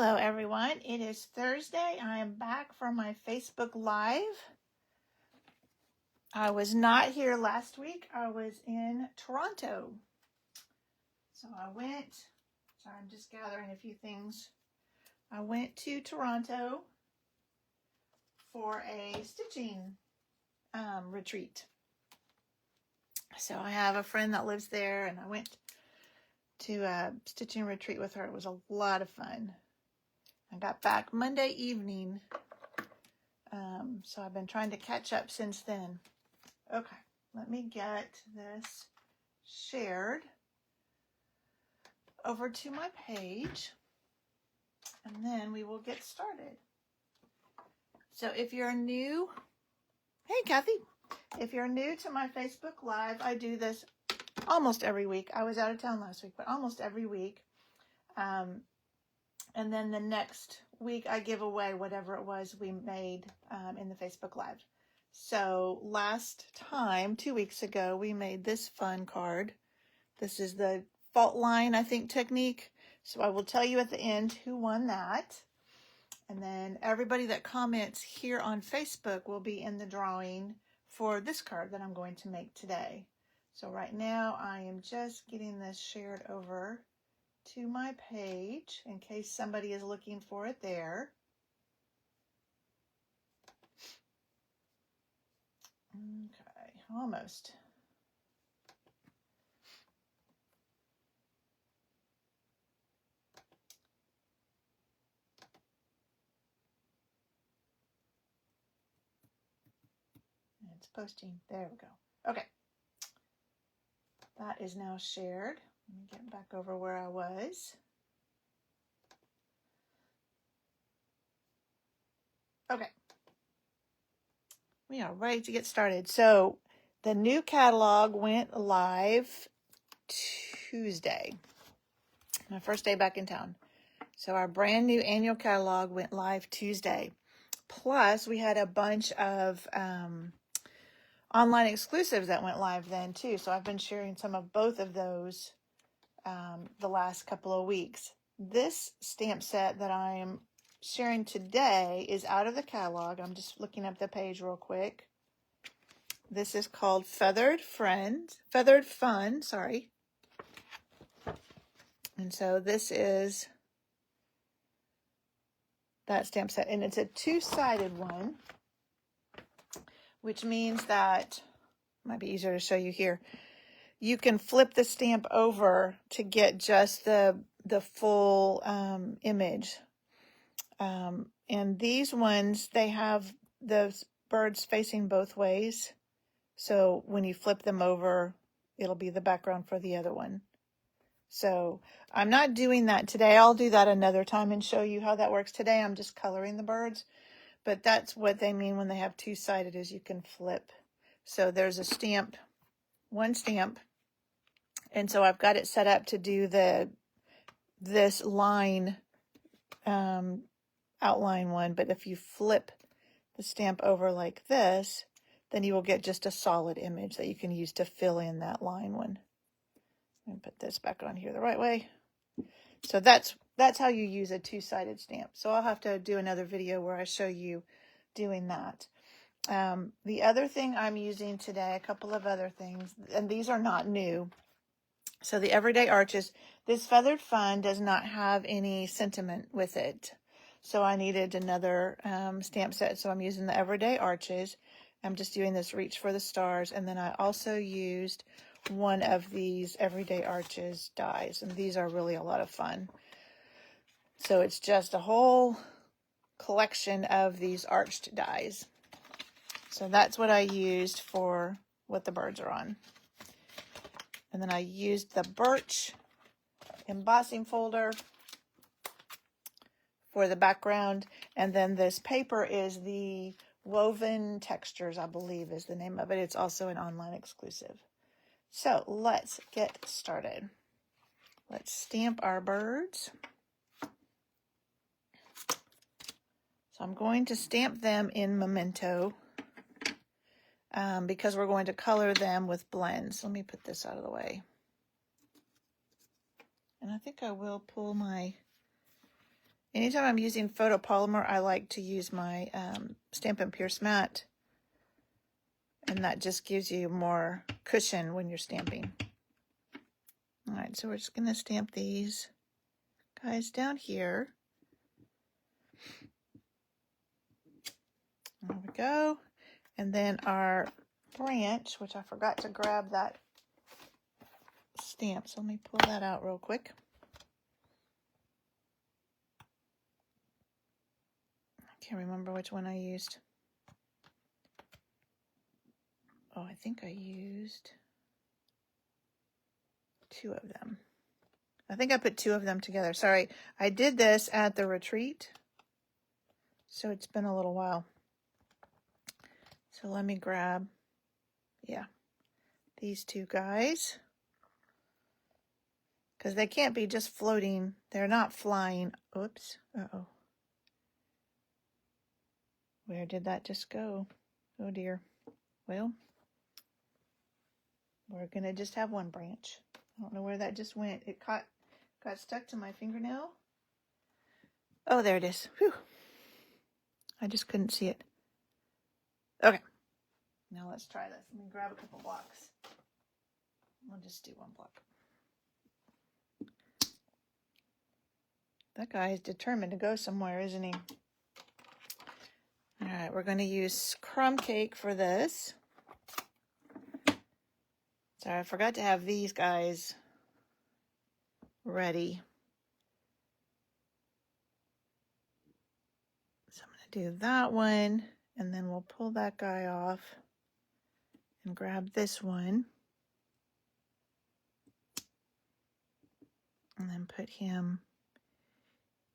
Hello everyone, it is Thursday. I am back from my Facebook Live. I was not here last week. I was in Toronto. So I'm just gathering a few things. I went to Toronto for a stitching retreat. So I have a friend that lives there and I went to a stitching retreat with her. It was a lot of fun. I got back Monday evening. So I've been trying to catch up since then. Okay, let me get this shared over to my page, and then we will get started. So if you're new, hey Kathy, if you're new to my Facebook Live, I do this almost every week. I was out of town last week, but almost every week. And then the next week I give away whatever it was we made in the Facebook Live. So last time, 2 weeks ago, we made this fun card. This is the fault line, I think, technique. So I will tell you at the end who won that. And then everybody that comments here on Facebook will be in the drawing for this card that I'm going to make today. So right now I am just getting this shared over to my page in case somebody is looking for it there. Okay, almost. It's posting. There we go. Okay. That is now shared. Let me get back over where I was. Okay. We are ready to get started. So the new catalog went live Tuesday, my first day back in town. So our brand new annual catalog went live Tuesday. Plus we had a bunch of online exclusives that went live then too. So I've been sharing some of both of those the last couple of weeks. This stamp set that I am sharing today is out of the catalog. I'm just looking up the page real quick. This is called Feathered Fun, sorry. And so this is that stamp set, and it's a two-sided one, which means that, might be easier to show you here, you can flip the stamp over to get just the full image. And these ones, they have the birds facing both ways. So when you flip them over, it'll be the background for the other one. So I'm not doing that today. I'll do that another time and show you how that works. Today I'm just coloring the birds, but that's what they mean when they have two-sided, is you can flip. So there's a stamp, one stamp, and so I've got it set up to do this line outline one, but if you flip the stamp over like this, then you will get just a solid image that you can use to fill in that line one. And put this back on here the right way. So that's how you use a two-sided stamp. So I'll have to do another video where I show you doing that. The other thing I'm using today, a couple of other things, and these are not new. So the Everyday Arches, this Feathered Fun does not have any sentiment with it. So I needed another stamp set. So I'm using the Everyday Arches. I'm just doing this Reach for the Stars. And then I also used one of these Everyday Arches dies. And these are really a lot of fun. So it's just a whole collection of these arched dies. So that's what I used for what the birds are on. And then I used the Birch embossing folder for the background. And then this paper is the Woven Textures, I believe is the name of it. It's also an online exclusive. So let's get started. Let's stamp our birds. So I'm going to stamp them in Memento because we're going to color them with blends. Let me put this out of the way. And I think I will pull my Anytime I'm using photopolymer, I like to use my Stampin' Pierce mat, and that just gives you more cushion when you're stamping. All right, so we're just going to stamp these guys down here. There we go. And then our branch, which I forgot to grab that stamp, so let me pull that out real quick. I can't remember which one I used. Oh, I think I used 2 of them. I think I put 2 of them together. Sorry, I did this at the retreat, so it's been a little while. So let me grab, yeah, these 2 guys, because they can't be just floating. They're not flying. Oops. Uh-oh. Where did that just go? Oh dear. Well, we're going to just have one branch. I don't know where that just went. It got stuck to my fingernail. Oh, there it is. Whew. I just couldn't see it. Okay. Now let's try this. Let me grab a couple blocks. We'll just do 1 block. That guy is determined to go somewhere, isn't he? All right, we're going to use crumb cake for this. Sorry, I forgot to have these guys ready. So I'm going to do that one, and then we'll pull that guy off and grab this one. And then put him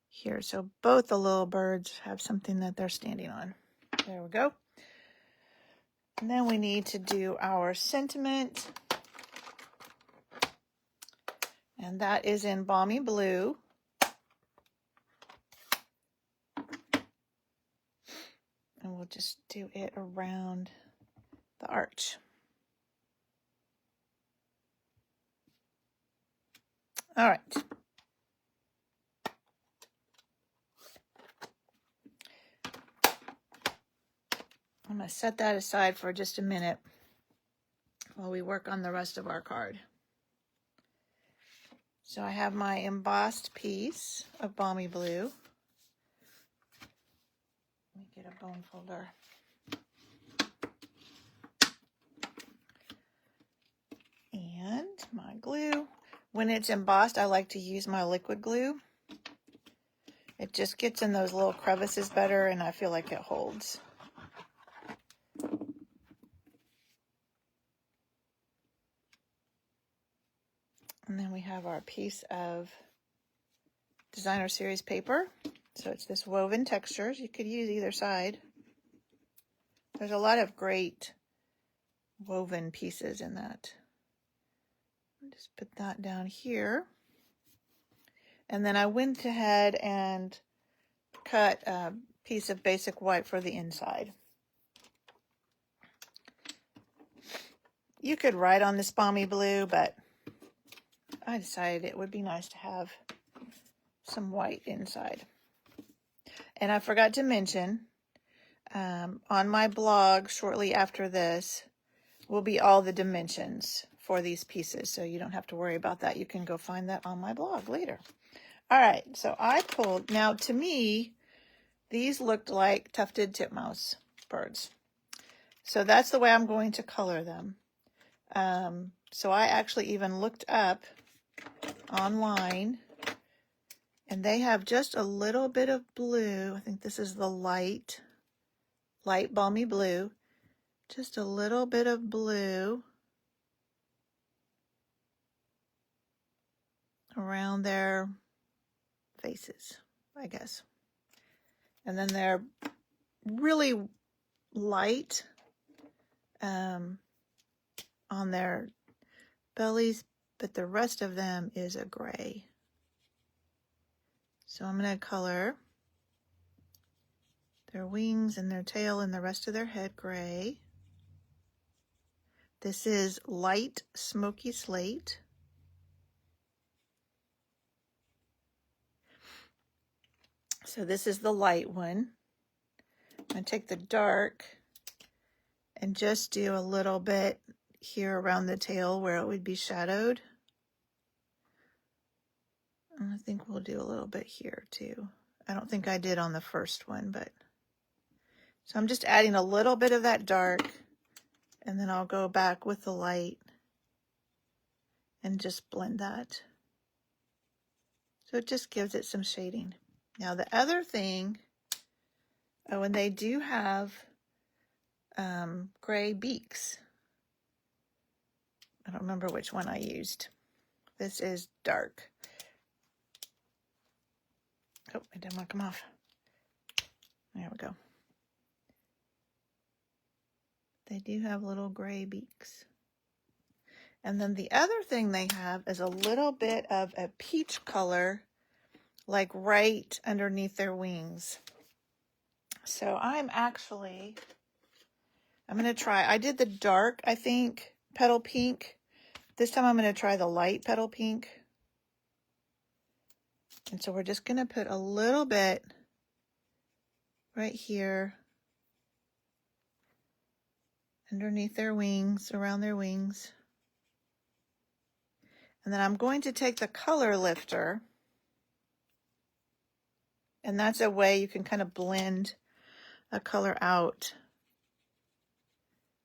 here. So both the little birds have something that they're standing on. There we go. And then we need to do our sentiment. And that is in Balmy Blue. And we'll just do it around the arch. All right. I'm going to set that aside for just a minute while we work on the rest of our card. So I have my embossed piece of Balmy Blue. Let me get a bone folder. And my glue. When it's embossed, I like to use my liquid glue. It just gets in those little crevices better, and I feel like it holds. And then we have our piece of Designer Series paper. So it's this woven textures. You could use either side. There's a lot of great woven pieces in that. I'll just put that down here. And then I went ahead and cut a piece of basic white for the inside. You could write on this Balmy Blue, but I decided it would be nice to have some white inside. And I forgot to mention, on my blog shortly after this will be all the dimensions for these pieces, so you don't have to worry about that. You can go find that on my blog later. All right, so I pulled, now to me, these looked like tufted titmouse birds. So that's the way I'm going to color them. So I actually even looked up online, and they have just a little bit of blue. I think this is the light Balmy Blue. Just a little bit of blue around their faces, I guess. And then they're really light on their bellies, but the rest of them is a gray. So I'm going to color their wings and their tail and the rest of their head gray. This is light smoky slate. So this is the light one. I'm going to take the dark and just do a little bit here around the tail where it would be shadowed. And I think we'll do a little bit here too. I don't think I did on the first one, but so I'm just adding a little bit of that dark, and then I'll go back with the light and just blend that. So it just gives it some shading. Now the other thing, oh, and they do have gray beaks. I don't remember which one I used. This is dark. Oh, I didn't want to come off. There we go. They do have little gray beaks. And then the other thing they have is a little bit of a peach color, like right underneath their wings. So I'm going to try, I did the dark, I think, petal pink. This time I'm going to try the light petal pink. And so we're just going to put a little bit right here underneath their wings, around their wings. And then I'm going to take the color lifter, and that's a way you can kind of blend a color out.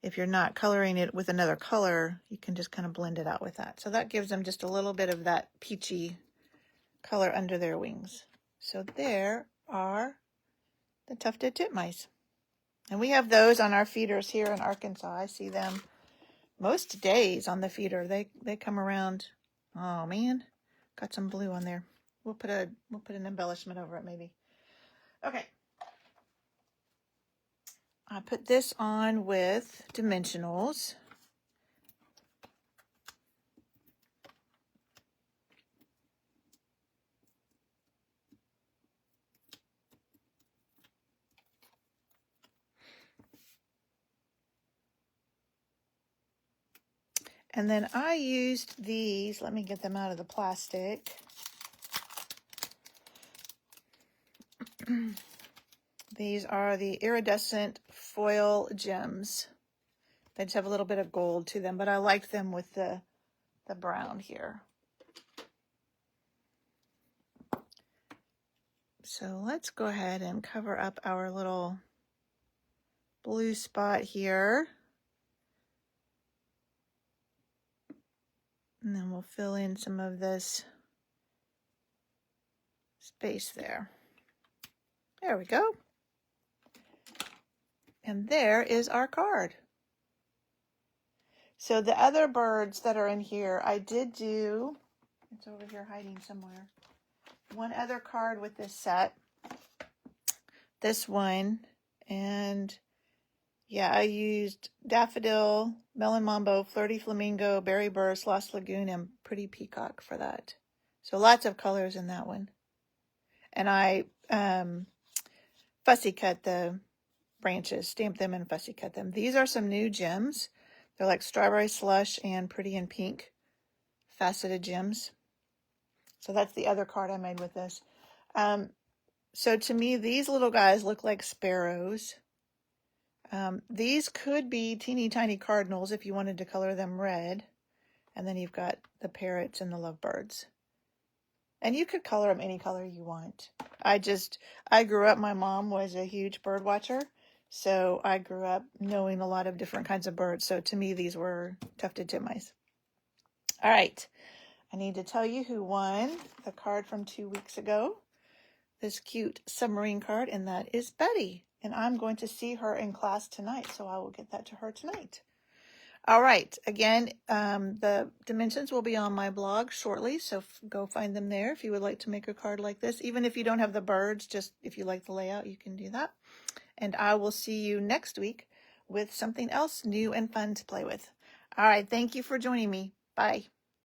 If you're not coloring it with another color, you can just kind of blend it out with that. So that gives them just a little bit of that peachy color under their wings. So there are the tufted titmice. And we have those on our feeders here in Arkansas. I see them most days on the feeder. They come around. Oh man, got some blue on there. We'll put an embellishment over it maybe. Okay. I put this on with dimensionals. And then I used these. Let me get them out of the plastic. These are the iridescent foil gems. They just have a little bit of gold to them, but I like them with the brown here. So let's go ahead and cover up our little blue spot here. And then we'll fill in some of this space there. There we go. And there is our card. So the other birds that are in here, I did do, it's over here hiding somewhere, one other card with this set. This one. And yeah, I used Daffodil, Melon Mambo, Flirty Flamingo, Berry Burst, Lost Lagoon, and Pretty Peacock for that. So lots of colors in that one. And I fussy cut the branches, stamped them and fussy cut them. These are some new gems. They're like Strawberry Slush and Pretty in Pink faceted gems. So that's the other card I made with this. So to me, these little guys look like sparrows. These could be teeny tiny cardinals if you wanted to color them red. And then you've got the parrots and the lovebirds. And you could color them any color you want. I grew up, my mom was a huge bird watcher. So I grew up knowing a lot of different kinds of birds. So to me, these were tufted titmice. All right. I need to tell you who won the card from 2 weeks ago. This cute submarine card, and that is Betty. And I'm going to see her in class tonight, so I will get that to her tonight. All right. Again, the dimensions will be on my blog shortly, so go find them there if you would like to make a card like this. Even if you don't have the birds, just if you like the layout, you can do that. And I will see you next week with something else new and fun to play with. All right. Thank you for joining me. Bye.